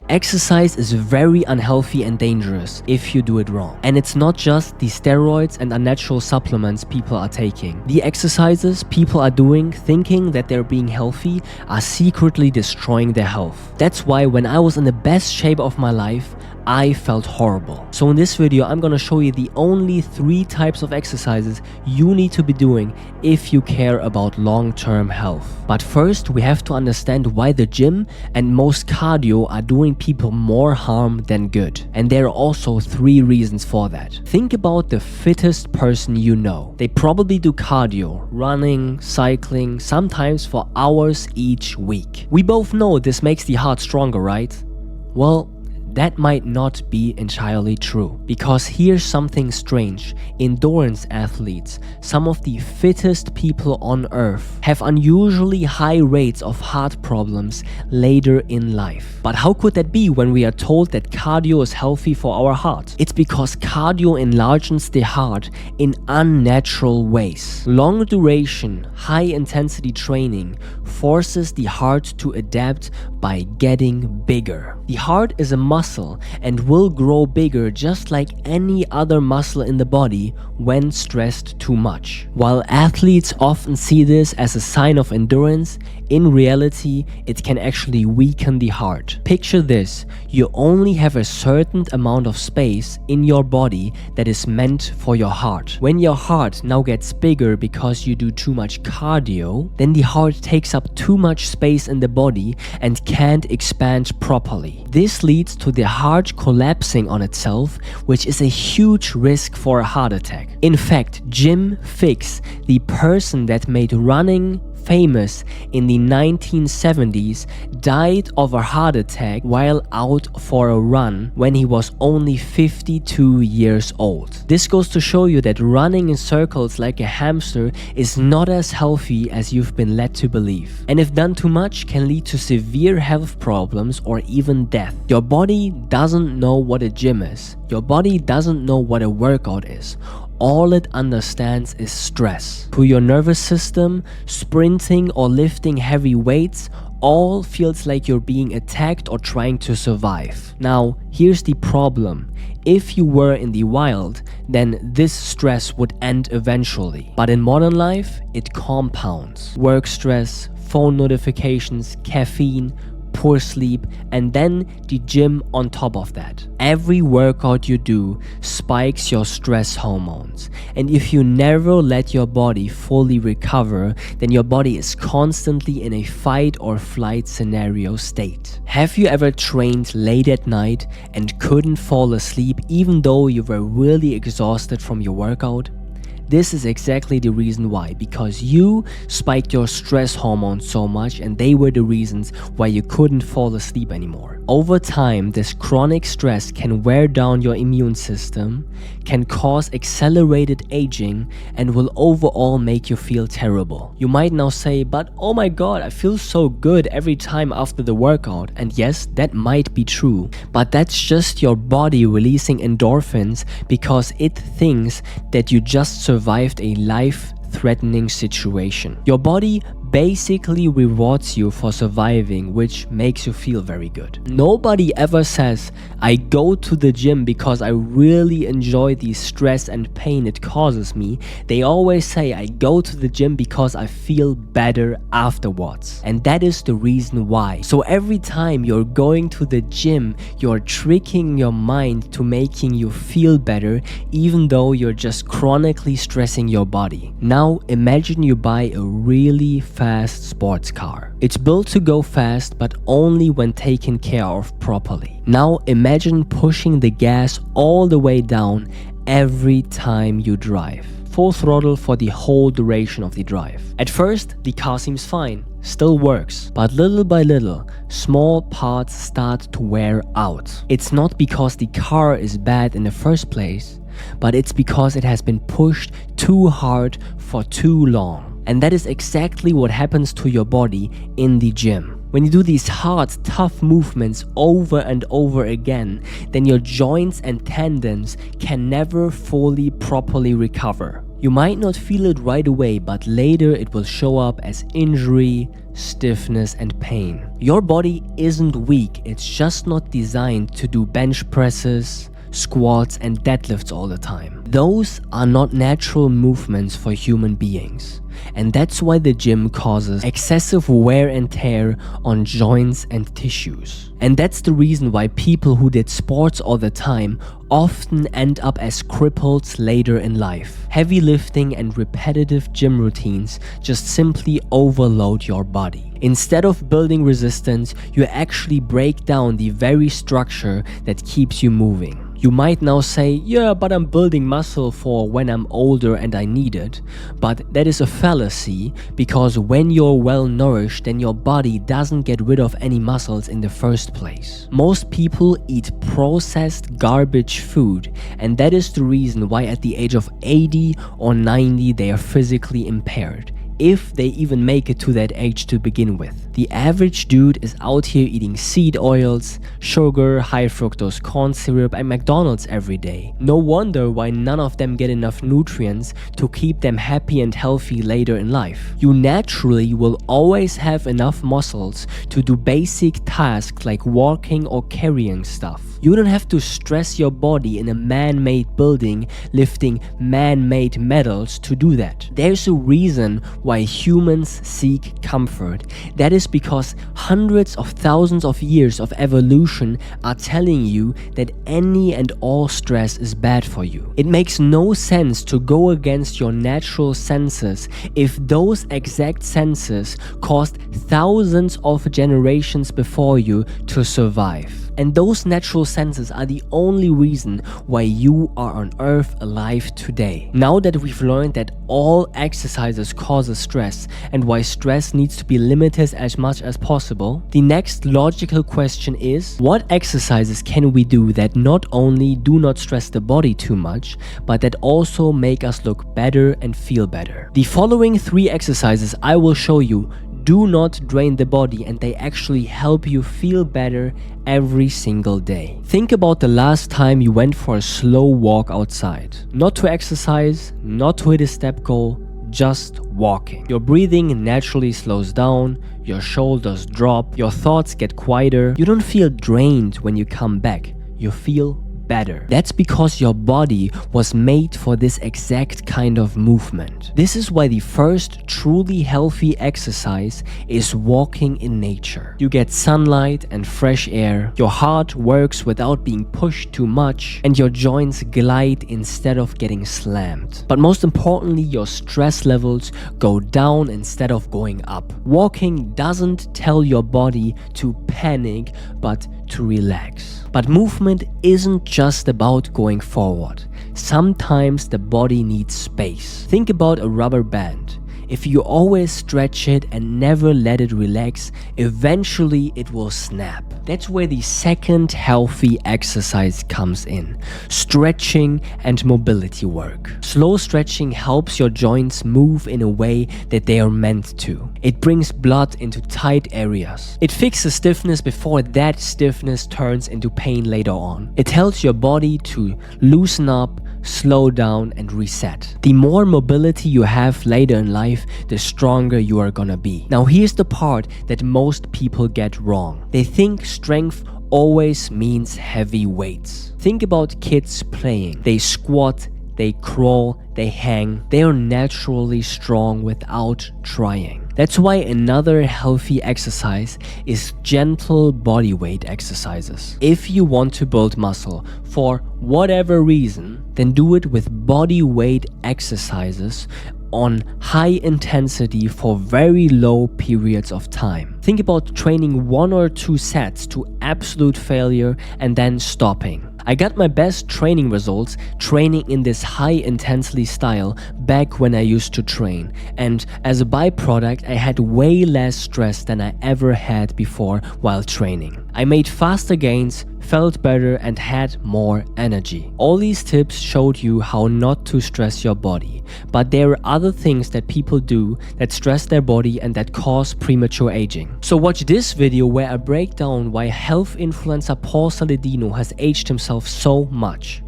Exercise is very unhealthy and dangerous if you do it wrong. And it's not just the steroids and unnatural supplements people are taking. The exercises people are doing thinking that they're being healthy are secretly destroying their health. That's why when I was in the best shape of my life, I felt horrible. So in this video, I'm gonna show you the only 3 types of exercises you need to be doing if you care about long-term health. But first, we have to understand why the gym and most cardio are doing people more harm than good. And there are also 3 reasons for that. Think about the fittest person you know. They probably do cardio, running, cycling, sometimes for hours each week. We both know this makes the heart stronger, right? Well, that might not be entirely true, because here's something strange. Endurance athletes, some of the fittest people on earth, have unusually high rates of heart problems later in life. But how could that be when we are told that cardio is healthy for our heart? It's because cardio enlarges the heart in unnatural ways. Long duration, high intensity training forces the heart to adapt by getting bigger. The heart is a muscle and will grow bigger just like any other muscle in the body when stressed too much. While athletes often see this as a sign of endurance, in reality, it can actually weaken the heart. Picture this: you only have a certain amount of space in your body that is meant for your heart. When your heart now gets bigger because you do too much cardio, then the heart takes up too much space in the body and can't expand properly. This leads to the heart collapsing on itself, which is a huge risk for a heart attack. In fact, Jim Fixx, the person that made running famous in the 1970s, died of a heart attack while out for a run when he was only 52 years old. This goes to show you that running in circles like a hamster is not as healthy as you've been led to believe. And if done too much, can lead to severe health problems or even death. Your body doesn't know what a gym is. Your body doesn't know what a workout is. All it understands is stress. To your nervous system, sprinting or lifting heavy weights all feels like you're being attacked or trying to survive. Now, here's the problem. If you were in the wild, then this stress would end eventually. But in modern life, it compounds. Work stress, phone notifications, caffeine, poor sleep, and then the gym on top of that. Every workout you do spikes your stress hormones, and if you never let your body fully recover, then your body is constantly in a fight or flight scenario state. Have you ever trained late at night and couldn't fall asleep even though you were really exhausted from your workout? This is exactly the reason why, because you spiked your stress hormones so much and they were the reasons why you couldn't fall asleep anymore. Over time, this chronic stress can wear down your immune system, can cause accelerated aging, and will overall make you feel terrible. You might now say, but oh my god, I feel so good every time after the workout. And yes, that might be true, but that's just your body releasing endorphins because it thinks that you just survived a life-threatening situation. Your body basically rewards you for surviving, which makes you feel very good. Nobody ever says, I go to the gym because I really enjoy the stress and pain it causes me. They always say, I go to the gym because I feel better afterwards. And that is the reason why. So every time you're going to the gym, you're tricking your mind to making you feel better, even though you're just chronically stressing your body. Now imagine you buy a really fast sports car. It's built to go fast, but only when taken care of properly. Now imagine pushing the gas all the way down every time you drive. Full throttle for the whole duration of the drive. At first, the car seems fine, still works, but little by little, small parts start to wear out. It's not because the car is bad in the first place, but it's because it has been pushed too hard for too long. And that is exactly what happens to your body in the gym. When you do these hard, tough movements over and over again, then your joints and tendons can never fully properly recover. You might not feel it right away, but later it will show up as injury, stiffness, and pain. Your body isn't weak, it's just not designed to do bench presses, squats, and deadlifts all the time. Those are not natural movements for human beings. And that's why the gym causes excessive wear and tear on joints and tissues. And that's the reason why people who did sports all the time often end up as cripples later in life. Heavy lifting and repetitive gym routines just simply overload your body. Instead of building resistance, you actually break down the very structure that keeps you moving. You might now say, yeah, but I'm building muscle for when I'm older and I need it. But that is a fallacy, because when you're well nourished, then your body doesn't get rid of any muscles in the first place. Most people eat processed garbage food, and that is the reason why at the age of 80 or 90 they are physically impaired, if they even make it to that age to begin with. The average dude is out here eating seed oils, sugar, high fructose corn syrup, and McDonald's every day. No wonder why none of them get enough nutrients to keep them happy and healthy later in life. You naturally will always have enough muscles to do basic tasks like walking or carrying stuff. You don't have to stress your body in a man-made building lifting man-made metals to do that. There's a reason why humans seek comfort. That is because hundreds of thousands of years of evolution are telling you that any and all stress is bad for you. It makes no sense to go against your natural senses if those exact senses caused thousands of generations before you to survive. And those natural senses are the only reason why you are on Earth alive today. Now that we've learned that all exercises causes stress and why stress needs to be limited as much as possible, the next logical question is, what exercises can we do that not only do not stress the body too much, but that also make us look better and feel better? The following 3 exercises I will show you do not drain the body, and they actually help you feel better every single day. Think about the last time you went for a slow walk outside. Not to exercise, not to hit a step goal, just walking. Your breathing naturally slows down, your shoulders drop, your thoughts get quieter. You don't feel drained when you come back, you feel better. That's because your body was made for this exact kind of movement. This is why the first truly healthy exercise is walking in nature. You get sunlight and fresh air, your heart works without being pushed too much, and your joints glide instead of getting slammed. But most importantly, your stress levels go down instead of going up. Walking doesn't tell your body to panic, but to relax. But movement isn't just about going forward. Sometimes the body needs space. Think about a rubber band. If you always stretch it and never let it relax, eventually it will snap. That's where the second healthy exercise comes in: stretching and mobility work. Slow stretching helps your joints move in a way that they are meant to. It brings blood into tight areas. It fixes stiffness before that stiffness turns into pain later on. It tells your body to loosen up, slow down, and reset. The more mobility you have later in life, the stronger you are gonna be. Now here's the part that most people get wrong. They think strength always means heavy weights. Think about kids playing. They squat, they crawl, they hang. They are naturally strong without trying. That's why another healthy exercise is gentle body weight exercises. If you want to build muscle for whatever reason, then do it with body weight exercises on high intensity for very low periods of time. Think about training 1 or 2 sets to absolute failure and then stopping. I got my best training results training in this high intensity style back when I used to train, and as a byproduct I had way less stress than I ever had before while training. I made faster gains, felt better, and had more energy. All these tips showed you how not to stress your body, but there are other things that people do that stress their body and that cause premature aging. So watch this video where I break down why health influencer Paul Saladino has aged himself so much.